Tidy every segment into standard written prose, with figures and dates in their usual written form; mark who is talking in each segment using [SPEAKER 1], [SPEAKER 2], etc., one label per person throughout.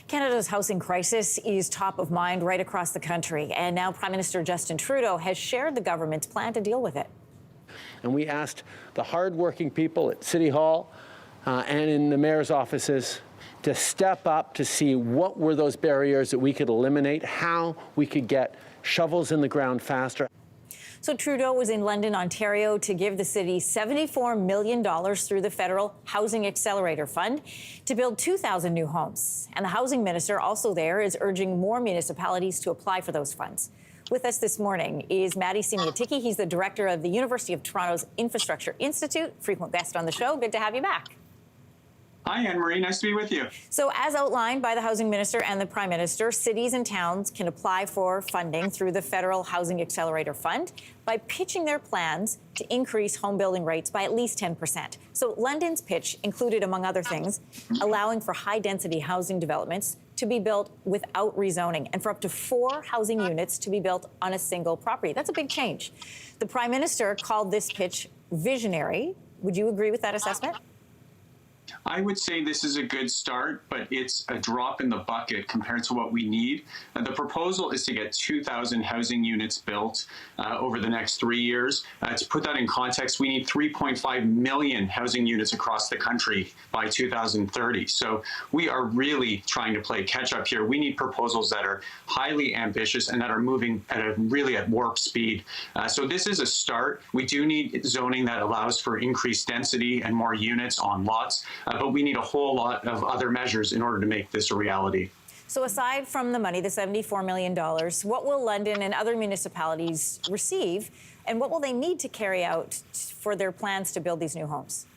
[SPEAKER 1] Canada's housing crisis is top of mind right across the country, and now Prime Minister Justin Trudeau has shared the government's plan to deal with it.
[SPEAKER 2] And we asked the hardworking people at City Hall and in the mayor's offices to step up to see what were those barriers that we could eliminate, how we could get shovels in the ground faster.
[SPEAKER 1] So Trudeau was in London, Ontario, to give the city $74 million through the federal Housing Accelerator Fund to build 2,000 new homes. And the housing minister, also there, is urging more municipalities to apply for those funds. With us this morning is Maddie Mediwake. He's the director of the University of Toronto's Infrastructure Institute, frequent guest on the show. Good to have you back.
[SPEAKER 3] Hi, Anne-Marie. Nice to be with you.
[SPEAKER 1] So as outlined by the Housing Minister and the Prime Minister, cities and towns can apply for funding through the Federal Housing Accelerator Fund by pitching their plans to increase home building rates by at least 10%. So London's pitch included, among other things, allowing for high-density housing developments to be built without rezoning and for up to 4 housing units to be built on a single property. That's a big change. The Prime Minister called this pitch visionary. Would you agree with that assessment?
[SPEAKER 3] I would say this is a good start, but it's a drop in the bucket compared to what we need. The proposal is to get 2,000 housing units built over the next 3 years. To put that in context, we need 3.5 million housing units across the country by 2030. So we are really trying to play catch up here. We need proposals that are highly ambitious and that are moving at warp speed. So this is a start. We do need zoning that allows for increased density and more units on lots. But we need a whole lot of other measures in order to make this a reality.
[SPEAKER 1] So aside from the money, the $74 million, what will London and other municipalities receive, and what will they need to carry out for their plans to build these new homes?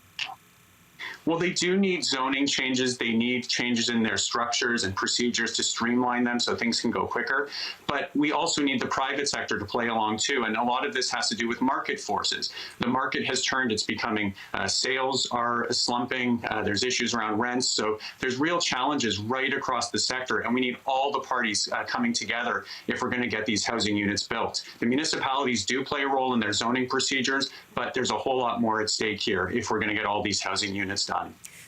[SPEAKER 3] Well, they do need zoning changes. They need changes in their structures and procedures to streamline them so things can go quicker. But we also need the private sector to play along too. And a lot of this has to do with market forces. The market has turned. It's becoming, sales are slumping. There's issues around rents. So there's real challenges right across the sector. And we need all the parties coming together if we're going to get these housing units built. The municipalities do play a role in their zoning procedures, but there's a whole lot more at stake here if we're going to get all these housing units done.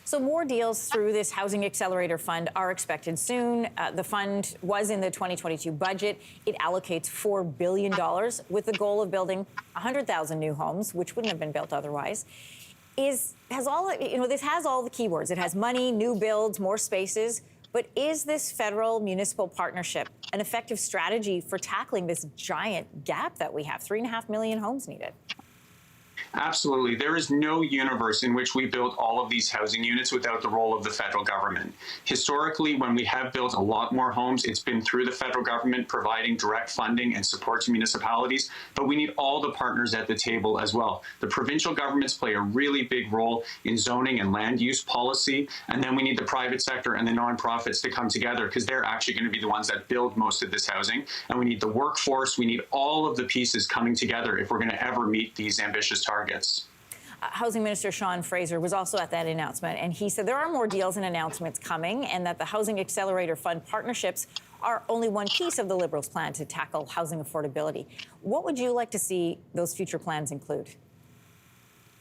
[SPEAKER 1] So more deals through this Housing Accelerator Fund are expected soon. The fund was in the 2022 budget. It allocates $4 billion with the goal of building 100,000 new homes, which wouldn't have been built otherwise. This has all the keywords. It has money, new builds, more spaces. But is this federal municipal partnership an effective strategy for tackling this giant gap that we have? 3.5 million homes needed.
[SPEAKER 3] Absolutely. There is no universe in which we build all of these housing units without the role of the federal government. Historically, when we have built a lot more homes, it's been through the federal government providing direct funding and support to municipalities, but we need all the partners at the table as well. The provincial governments play a really big role in zoning and land use policy, and then we need the private sector and the nonprofits to come together because they're actually going to be the ones that build most of this housing. And we need the workforce, we need all of the pieces coming together if we're going to ever meet these ambitious targets.
[SPEAKER 1] Housing Minister Sean Fraser was also at that announcement, and he said there are more deals and announcements coming and that the Housing Accelerator Fund partnerships are only one piece of the Liberals' plan to tackle housing affordability. What would you like to see those future plans include?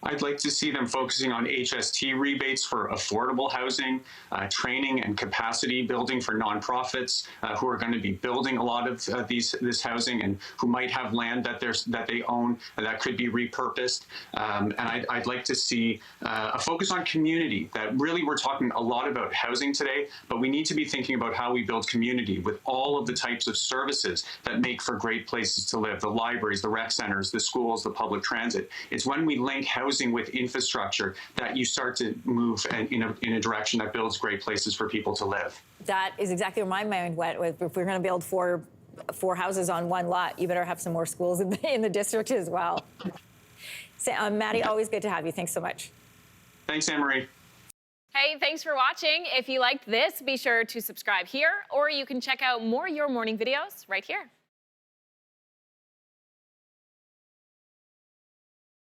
[SPEAKER 3] I'd like to see them focusing on HST rebates for affordable housing, training and capacity building for nonprofits who are going to be building a lot of this housing and who might have land that they own that could be repurposed. And I'd like to see a focus on community. That really, we're talking a lot about housing today, but we need to be thinking about how we build community with all of the types of services that make for great places to live: the libraries, the rec centers, the schools, the public transit. It's when we link housing with infrastructure that you start to move in a direction that builds great places for people to live. That
[SPEAKER 1] is exactly where my mind went with. If we're going to build four houses on one lot, you better have some more schools in the district as well. So, Maddie, always good to have you. Thanks so much.
[SPEAKER 3] Thanks, Anne-Marie.
[SPEAKER 4] Hey, thanks for watching. If you liked this, be sure to subscribe here, or you can check out more Your Morning videos right here.